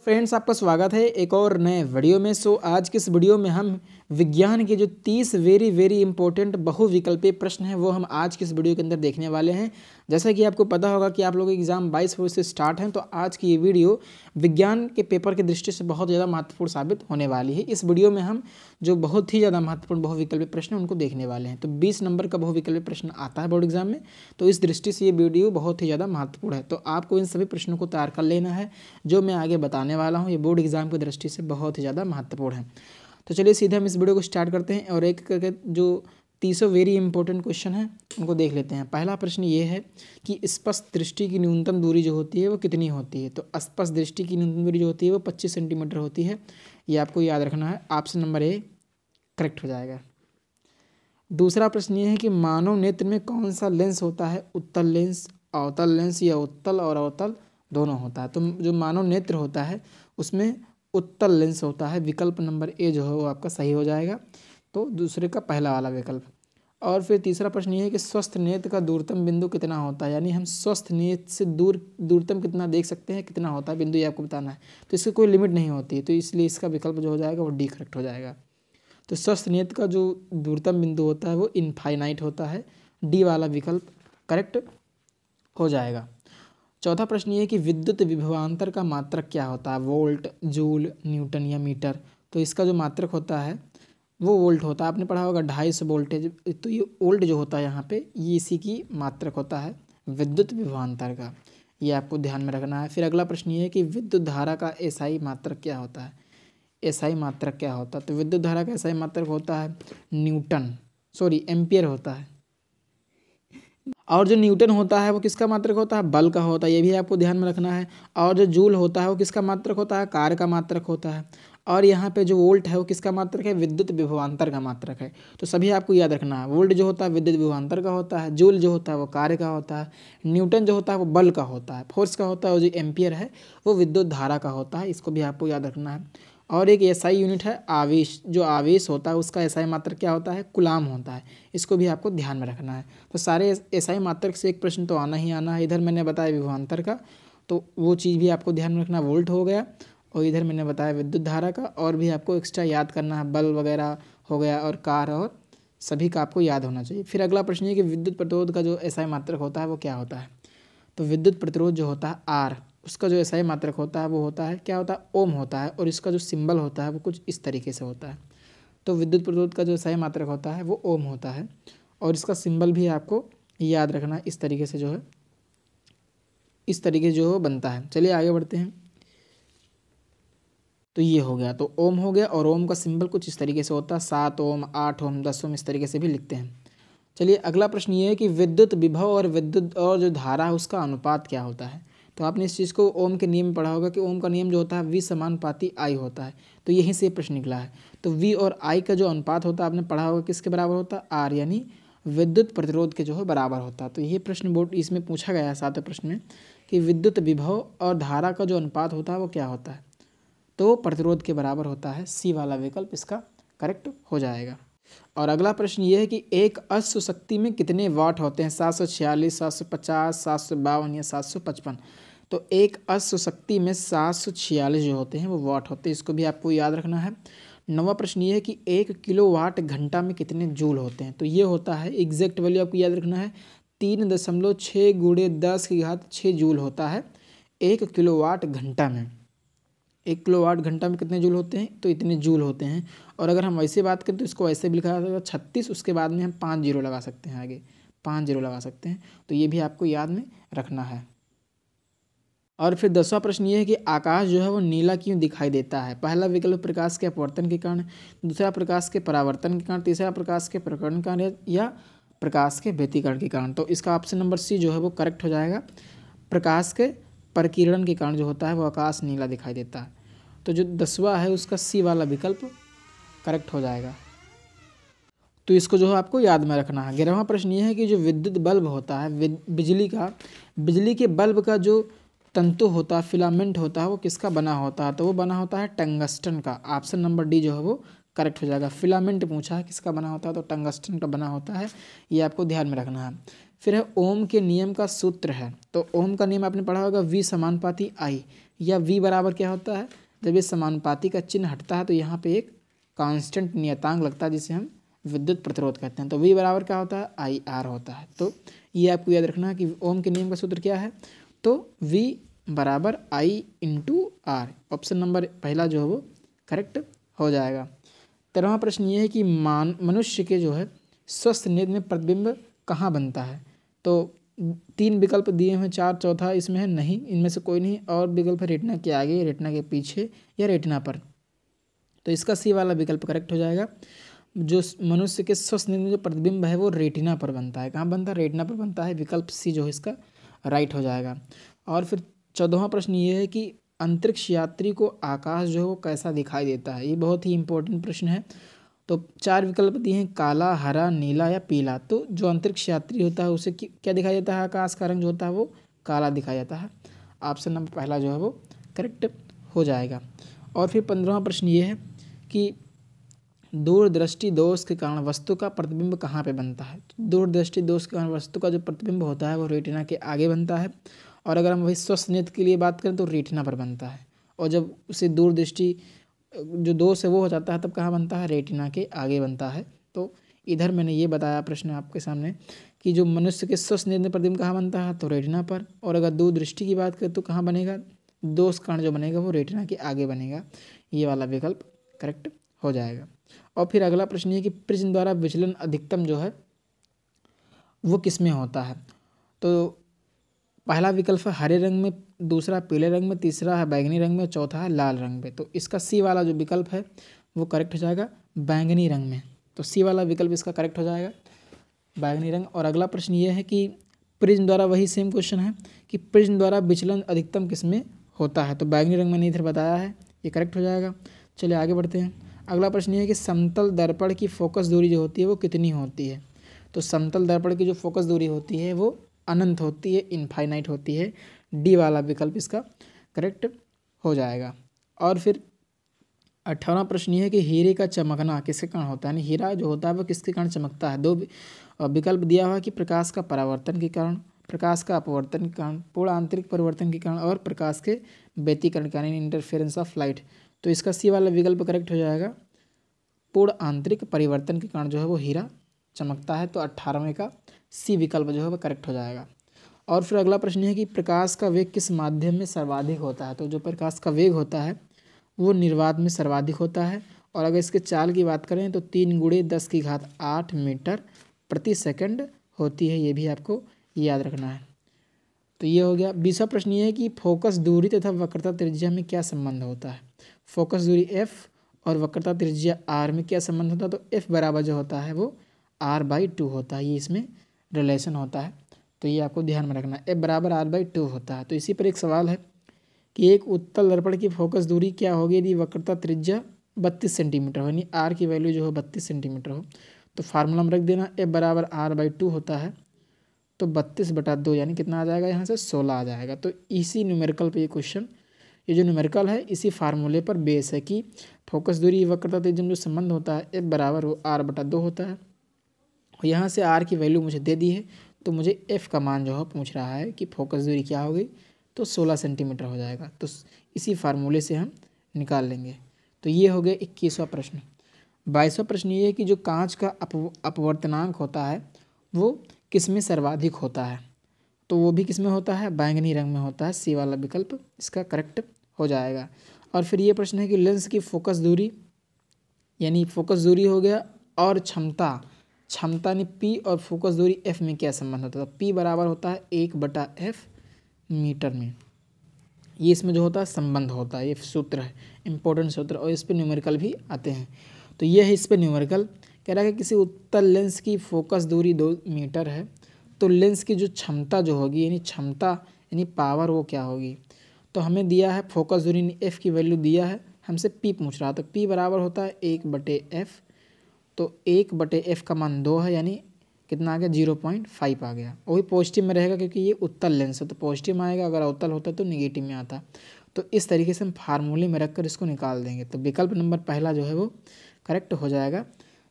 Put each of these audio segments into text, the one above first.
Friends, आपका स्वागत है एक और नए वीडियो में। आज की इस वीडियो में हम विज्ञान के जो 30 वेरी इंपॉर्टेंट बहुविकल्पीय प्रश्न हैं वो हम आज की इस वीडियो के अंदर देखने वाले हैं। जैसा कि आपको पता होगा कि आप लोगों के एग्जाम 22 फरवरी से स्टार्ट हैं, तो आज की ये वीडियो विज्ञान के पेपर की दृष्टि से बहुत ज़्यादा महत्वपूर्ण साबित होने वाली है। इस वीडियो में हम जो बहुत ही ज़्यादा महत्वपूर्ण बहुविकल्पीय प्रश्न हैं उनको देखने वाले हैं। तो 20 नंबर का बहुविकल्पीय प्रश्न आता है बोर्ड एग्जाम में, तो इस दृष्टि से ये वीडियो बहुत ही ज़्यादा महत्वपूर्ण है। तो आपको इन सभी प्रश्नों को तैयार कर लेना है जो मैं आगे बताने वाला हूँ। ये बोर्ड एग्जाम की दृष्टि से बहुत ही ज़्यादा महत्वपूर्ण है। तो चलिए सीधे हम इस वीडियो को स्टार्ट करते हैं और एक करके जो 30 वेरी इंपॉर्टेंट क्वेश्चन है उनको देख लेते हैं। पहला प्रश्न ये है कि स्पष्ट दृष्टि की न्यूनतम दूरी जो होती है वो कितनी होती है। तो स्पष्ट दृष्टि की न्यूनतम दूरी जो होती है वो 25 सेंटीमीटर होती है। ये आपको याद रखना है। ऑप्शन नंबर ए करेक्ट हो जाएगा। दूसरा प्रश्न ये है कि मानव नेत्र में कौन सा लेंस होता है। उत्तल लेंस, अवतल लेंस या उत्तल और अवतल दोनों होता है। तो जो मानव नेत्र होता है उसमें उत्तल लेंस होता है। विकल्प नंबर ए जो है वो आपका सही हो जाएगा। तो दूसरे का पहला वाला विकल्प। और फिर तीसरा प्रश्न ये है कि स्वस्थ नेत्र का दूरतम बिंदु कितना होता है, यानी हम स्वस्थ नेत्र से दूरतम कितना देख सकते हैं, कितना होता है बिंदु, ये आपको बताना है। तो इसकी कोई लिमिट नहीं होती है, तो इसलिए इसका विकल्प जो हो जाएगा वो डी करेक्ट हो जाएगा। तो स्वस्थ नेत्र का जो दूरतम बिंदु होता है वो इनफाइनाइट होता है। डी वाला विकल्प करेक्ट हो जाएगा। चौथा प्रश्न ये है कि विद्युत विभवांतर का मात्रक क्या होता है। वोल्ट, जूल, न्यूटन या मीटर। तो इसका जो मात्रक होता है वो वोल्ट होता है। आपने पढ़ा होगा 250 वोल्टेज। तो ये वोल्ट जो होता है यहाँ पे ये इसी की मात्रक होता है विद्युत विभवांतर का। ये आपको ध्यान में रखना है। फिर अगला प्रश्न ये है कि विद्युत धारा का एसआई मात्रक क्या होता है। एसआई मात्रक क्या होता है। तो विद्युत धारा का एसआई मात्रक होता है एम्पियर होता है। और जो न्यूटन होता है वो किसका मात्रक होता है, बल का होता है। ये भी आपको ध्यान में रखना है। और जो जूल होता है वो किसका मात्रक होता है, कार्य का मात्रक होता है। और यहाँ पे जो वोल्ट है वो किसका मात्रक है, विद्युत विभवांतर का मात्रक है। तो सभी आपको याद रखना है। वोल्ट जो होता है विद्युत विभवांतर का होता है, जूल जो होता है वो कार्य का होता है, न्यूटन जो होता है वो बल का होता है, फोर्स का होता है, और जो एम्पियर है वो विद्युत धारा का होता है। इसको भी आपको याद रखना है। और एक एसआई यूनिट है आवेश। जो आवेश होता है उसका एसआई मात्रक क्या होता है, कूलाम होता है। इसको भी आपको ध्यान में रखना है। तो सारे एसआई मात्रक से एक प्रश्न तो आना ही आना है। इधर मैंने बताया विभवांतर का, तो वो चीज़ भी आपको ध्यान में रखना, वोल्ट हो गया। और इधर मैंने बताया विद्युत धारा का, और भी आपको एक्स्ट्रा याद करना है, बल वगैरह हो गया और कार, और सभी का आपको याद होना चाहिए। फिर अगला प्रश्न है कि विद्युत प्रतिरोध का जो एसआई मात्रक होता है वो क्या होता है। तो विद्युत प्रतिरोध जो होता है आर, उसका जो एसआई मात्रक होता है वो होता है क्या होता है, ओम होता है। और इसका जो सिंबल होता है वो कुछ इस तरीके से होता है। तो विद्युत प्रतिरोध का जो एसआई मात्रक होता है वो ओम होता है। और इसका सिंबल भी आपको याद रखना है, इस तरीके से जो है, इस तरीके जो बनता है। चलिए आगे बढ़ते हैं। तो ये हो गया, तो ओम हो गया। और ओम का सिंबल कुछ इस तरीके से होता है, 7 ओम, 8 ओम, 10 ओम, इस तरीके से भी लिखते हैं। चलिए अगला प्रश्न ये है कि विद्युत विभव और जो धारा है उसका अनुपात क्या होता है। तो आपने इस चीज़ को ओम के नियम में पढ़ा होगा कि ओम का नियम जो होता है V समानुपाती I होता है। तो यहीं से प्रश्न निकला है। तो V और I का जो अनुपात होता है आपने पढ़ा होगा किसके बराबर होता है, R, यानी विद्युत प्रतिरोध के जो है बराबर होता है। तो ये प्रश्न बोर्ड इसमें पूछा गया है 7वें प्रश्न में कि विद्युत विभव और धारा का जो अनुपात होता है वो क्या होता है। तो प्रतिरोध के बराबर होता है। सी वाला विकल्प इसका करेक्ट हो जाएगा। और अगला प्रश्न ये है कि एक अश्व शक्ति में कितने वाट होते हैं। 746, 750, 752 या 755। तो एक अश्व शक्ति में 746 जो होते हैं वो वाट होते हैं। इसको भी आपको याद रखना है। 9वां प्रश्न ये है कि 1 किलोवाट घंटा में कितने जूल होते हैं। तो ये होता है, एग्जैक्ट वैल्यू आपको याद रखना है, 3.6 × 10⁶ जूल होता है 1 किलोवाट घंटा में। 1 किलोवाट घंटा में कितने जूल होते हैं, तो इतने जूल होते हैं। और अगर हम वैसे बात करें तो इसको ऐसे भी लिखा जा सकता है 36, उसके बाद में हम 5 जीरो लगा सकते हैं, आगे 5 जीरो लगा सकते हैं। तो ये भी आपको याद में रखना है। और फिर 10वां प्रश्न ये है कि आकाश जो है वो नीला क्यों दिखाई देता है। पहला विकल्प प्रकाश के अपवर्तन के कारण, दूसरा प्रकाश के परावर्तन के कारण, तीसरा प्रकाश के प्रकरण के कारण, या प्रकाश के व्यतिकरण के कारण। तो इसका ऑप्शन नंबर सी जो है वो करेक्ट हो जाएगा। प्रकाश के प्रकीर्णन के कारण जो होता है वो आकाश नीला दिखाई देता है। तो जो 10वां है उसका सी वाला विकल्प करेक्ट हो जाएगा। तो इसको जो है आपको याद में रखना है। 11वां प्रश्न ये है कि जो विद्युत बल्ब होता है, बिजली के बल्ब का जो तंतु होता है, फिलामेंट होता है, वो किसका बना होता है। तो वो बना होता है टंगस्टन का। ऑप्शन नंबर डी जो है वो करेक्ट हो जाएगा। फिलामेंट पूछा है किसका बना होता है, तो टंगस्टन का बना होता है। ये आपको ध्यान में रखना है। फिर है ओम के नियम का सूत्र है। तो ओम का नियम आपने पढ़ा होगा V समानुपाती I, या v बराबर क्या होता है, जब ये समानुपाती का चिन्ह हटता है तो यहाँ पे एक कांस्टेंट नियतांक लगता है जिसे हम विद्युत प्रतिरोध कहते हैं। तो v बराबर क्या होता है, आई आर होता है। तो ये आपको याद रखना कि ओम के नियम का सूत्र क्या है, तो v बराबर आई इंटू आर। ऑप्शन नंबर पहला जो है वो करेक्ट हो जाएगा। 13वां प्रश्न ये है कि मनुष्य के जो है स्वस्थ नेत्र में प्रतिबिंब कहाँ बनता है। तो 3 विकल्प दिए हुए, 4 चौथा इसमें है नहीं, इनमें से कोई नहीं। और विकल्प है रेटिना के आगे, रेटिना के पीछे या रेटिना पर। तो इसका सी वाला विकल्प करेक्ट हो जाएगा। जो मनुष्य के स्वस्थ नेत्र में जो प्रतिबिंब है वो रेटिना पर बनता है। कहाँ बनता है, रेटिना पर बनता है। विकल्प सी जो है इसका राइट हो जाएगा। और फिर 14वां प्रश्न ये है कि अंतरिक्ष यात्री को आकाश जो है वो कैसा दिखाई देता है। ये बहुत ही इंपॉर्टेंट प्रश्न है। तो 4 विकल्प दिए हैं, काला, हरा, नीला या पीला। तो जो अंतरिक्ष यात्री होता है उसे क्या दिखाई देता है, आकाश का रंग जो होता है वो काला दिखाई देता है। ऑप्शन नंबर पहला जो है वो करेक्ट हो जाएगा। और फिर 15वां प्रश्न ये है कि दूरदृष्टि दोष के कारण वस्तु का प्रतिबिंब कहाँ पे बनता है। तो दूरदृष्टि दोष के कारण वस्तु का जो प्रतिबिंब होता है वो रेटिना के आगे बनता है। और अगर हम वही स्वस्थ नेत्र के लिए बात करें तो रेटिना पर बनता है। और जब उसे दूरदृष्टि जो दोष है वो हो जाता है तब कहाँ बनता है, रेटिना के आगे बनता है। तो इधर मैंने ये बताया प्रश्न आपके सामने कि जो मनुष्य के स्वस्थ नेत्र में प्रतिबिंब कहाँ बनता है, तो रेटिना पर। और अगर दूरदृष्टि की बात करें तो कहाँ बनेगा, दोष कारण जो बनेगा वो रेटिना के आगे बनेगा। ये वाला विकल्प करेक्ट हो जाएगा। और फिर अगला प्रश्न ये कि प्रिज्म द्वारा विचलन अधिकतम जो है वो किस में होता है। तो पहला विकल्प है हरे रंग में, दूसरा पीले रंग में, तीसरा है बैंगनी रंग में, चौथा है लाल रंग में। तो इसका सी वाला जो विकल्प है वो करेक्ट हो जाएगा बैंगनी रंग में। तो सी वाला विकल्प इसका करेक्ट हो जाएगा बैंगनी रंग। और अगला प्रश्न ये है कि प्रिज्म द्वारा, वही सेम क्वेश्चन है कि प्रिज्म द्वारा विचलन अधिकतम किस में होता है। तो बैंगनी रंग मैंने इधर बताया है, ये करेक्ट हो जाएगा। चलिए आगे बढ़ते हैं। अगला प्रश्न ये है कि समतल दर्पण की फोकस दूरी जो होती है वो कितनी होती है। तो समतल दर्पण की जो फोकस दूरी होती है वो अनंत होती है, इनफाइनाइट होती है। डी वाला विकल्प इसका करेक्ट हो जाएगा। और फिर 18वां प्रश्न ये है कि हीरे का चमकना किसके कारण होता है, यानी हीरा जो होता है वो किसके कारण चमकता है। 2 विकल्प दिया हुआ कि प्रकाश का परावर्तन के कारण, प्रकाश का अपवर्तन के कारण, पूर्ण आंतरिक परिवर्तन के कारण और प्रकाश के व्यतिकरण के कारण, इंटरफेरेंस ऑफ लाइट। तो इसका सी वाला विकल्प करेक्ट हो जाएगा, पूर्ण आंतरिक परिवर्तन के कारण जो है वो हीरा चमकता है। तो 18वें का सी विकल्प जो है वो करेक्ट हो जाएगा। और फिर अगला प्रश्न है कि प्रकाश का वेग किस माध्यम में सर्वाधिक होता है। तो जो प्रकाश का वेग होता है वो निर्वात में सर्वाधिक होता है। और अगर इसके चाल की बात करें तो 3 × 10⁸ मीटर प्रति सेकंड होती है। ये भी आपको याद रखना है। तो ये हो गया। 20वां प्रश्न ये है कि फोकस दूरी तथा वक्रता त्रिज्या में क्या संबंध होता है। फोकस दूरी f और वक्रता त्रिज्या r में क्या संबंध होता है। तो f बराबर जो होता है वो r/2 होता है, ये इसमें रिलेशन होता है। तो ये आपको ध्यान में रखना है, f बराबर r/2 होता है। तो इसी पर एक सवाल है कि एक उत्तल दर्पण की फोकस दूरी क्या होगी यदि वक्रता त्रिज्या 32 सेंटीमीटर हो, यानी r की वैल्यू जो हो 32 सेंटीमीटर हो। तो फार्मूला में रख देना, f बराबर r/2 होता है। तो 32/2 यानी कितना आ जाएगा, यहाँ से 16 आ जाएगा। तो इसी न्यूमेरिकल पे ये क्वेश्चन, ये जो न्यूमेरिकल है इसी फार्मूले पर बेस है कि फोकस दूरी वक्रता त्रिज्या में जो संबंध होता है f बराबर वो r/2 होता है। और यहाँ से r की वैल्यू मुझे दे दी है, तो मुझे f का मान जो है पूछ रहा है कि फोकस दूरी क्या होगी, तो 16 सेंटीमीटर हो जाएगा। तो इसी फार्मूले से हम निकाल लेंगे। तो ये हो गया 21वां प्रश्न। 22वां प्रश्न ये है कि जो कांच का अपवर्तनांक होता है वो किस में सर्वाधिक होता है। तो वो भी किस में होता है, बैंगनी रंग में होता है। सी वाला विकल्प इसका करेक्ट हो जाएगा। और फिर ये प्रश्न है कि लेंस की फोकस दूरी, यानी फोकस दूरी हो गया, और क्षमता यानी P और फोकस दूरी F में क्या संबंध होता है। तो P बराबर होता है 1/F मीटर में। ये इसमें जो होता है संबंध होता है, ये सूत्र है, इंपॉर्टेंट सूत्र, और इस पर न्यूमेरिकल भी आते हैं। तो ये है इस पर न्यूमेरिकल। कह रहा है कि किसी उत्तल लेंस की फोकस दूरी 2 मीटर है तो लेंस की जो क्षमता जो होगी, यानी क्षमता यानी पावर, वो क्या होगी। तो हमें दिया है फोकस दूरी F की वैल्यू दिया है, हमसे P पूछ रहा है। तो P बराबर होता है 1/F। तो 1/F का मान 2 है, यानी कितना आ गया, 0.5 आ गया। वही पॉजिटिव में रहेगा क्योंकि ये उत्तल लेंस है तो पॉजिटिव में आएगा, अगर अवतल होता तो निगेटिव में आता। तो इस तरीके से हम फार्मूले में रख कर इसको निकाल देंगे। तो विकल्प नंबर पहला जो है वो करेक्ट हो जाएगा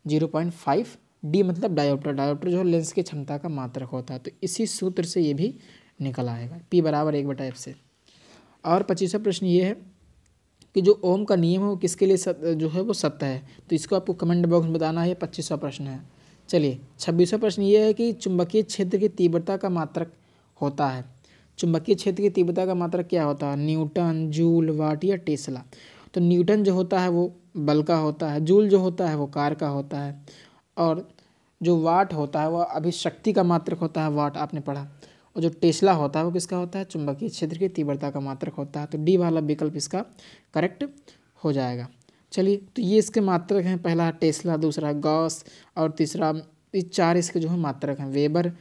0.5। डी मतलब डायोप्टर, डायोप्टर जो है लेंस की क्षमता का मात्रक होता है। तो इसी सूत्र से ये भी निकल आएगा, P बराबर 1/F से। और 25वां प्रश्न ये है कि जो ओम का नियम है वो किसके लिए जो है वो सत्य है। तो इसको आपको कमेंट बॉक्स में बताना है। 25वां प्रश्न है। चलिए 26वां प्रश्न ये है कि चुंबकीय क्षेत्र की तीव्रता का मात्रक होता है। चुंबकीय क्षेत्र की तीव्रता का मात्रक क्या होता है? न्यूटन, जूल, वाट या टेस्ला। तो न्यूटन जो होता है वो बल का होता है, जूल जो होता है वो कार का होता है, और जो वाट होता है वो अभी शक्ति का मात्रक होता है, वाट आपने पढ़ा। और जो टेस्ला होता है वो किसका होता है? चुंबकीय क्षेत्र की तीव्रता का मात्रक होता है। तो डी वाला विकल्प इसका करेक्ट हो जाएगा। चलिए तो ये इसके मात्रक हैं, पहला टेस्ला, दूसरा गॉस और तीसरा, ये 4 इसके जो है मात्रक हैं, वेबर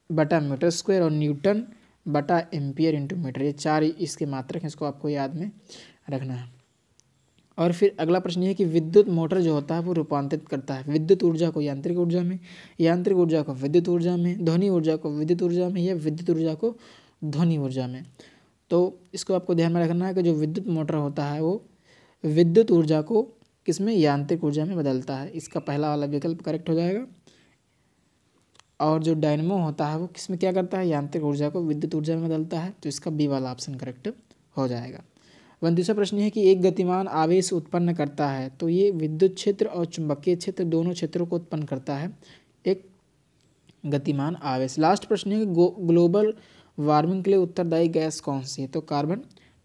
बटा मीटर स्क्वायर और न्यूटन बटा एम्पियर इंटू मीटर। ये 4 इसके मात्रक हैं, इसको आपको याद में रखना है। और फिर अगला प्रश्न ये है कि विद्युत मोटर जो होता है वो रूपांतरित करता है विद्युत ऊर्जा को यांत्रिक ऊर्जा में, यांत्रिक ऊर्जा को विद्युत ऊर्जा में, ध्वनि ऊर्जा को विद्युत ऊर्जा में, या विद्युत ऊर्जा को ध्वनि ऊर्जा में। तो इसको आपको ध्यान में रखना है कि जो विद्युत मोटर होता है वो विद्युत ऊर्जा को किसमें? यांत्रिक ऊर्जा में बदलता है। इसका पहला वाला विकल्प करेक्ट हो जाएगा। और जो डायनमो होता है वो किसमें क्या करता है? यांत्रिक ऊर्जा को विद्युत ऊर्जा में बदलता है। तो इसका बी वाला ऑप्शन करेक्ट हो जाएगा। 29वां प्रश्न है कि एक गतिमान आवेश उत्पन्न करता है। तो ये विद्युत क्षेत्र और चुंबकीय क्षेत्र दोनों क्षेत्रों को उत्पन्न करता है एक गतिमान आवेश। लास्ट प्रश्न है कि ग्लोबल वार्मिंग के लिए उत्तरदायी गैस कौन सी है? तो कार्बन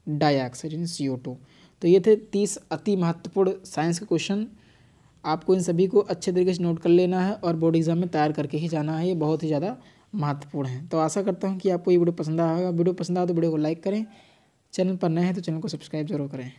डाइऑक्साइड यानी CO2। तो ये थे 30 अति महत्वपूर्ण साइंस के क्वेश्चन। आपको इन सभी को अच्छे तरीके से नोट कर लेना है और बोर्ड एग्जाम में तैयार करके ही जाना है। ये बहुत ही ज़्यादा महत्वपूर्ण है। तो आशा करता हूँ कि आपको ये वीडियो पसंद आएगा। वीडियो पसंद आया तो वीडियो को लाइक करें, चैनल पर नए हैं तो चैनल को सब्सक्राइब जरूर करें।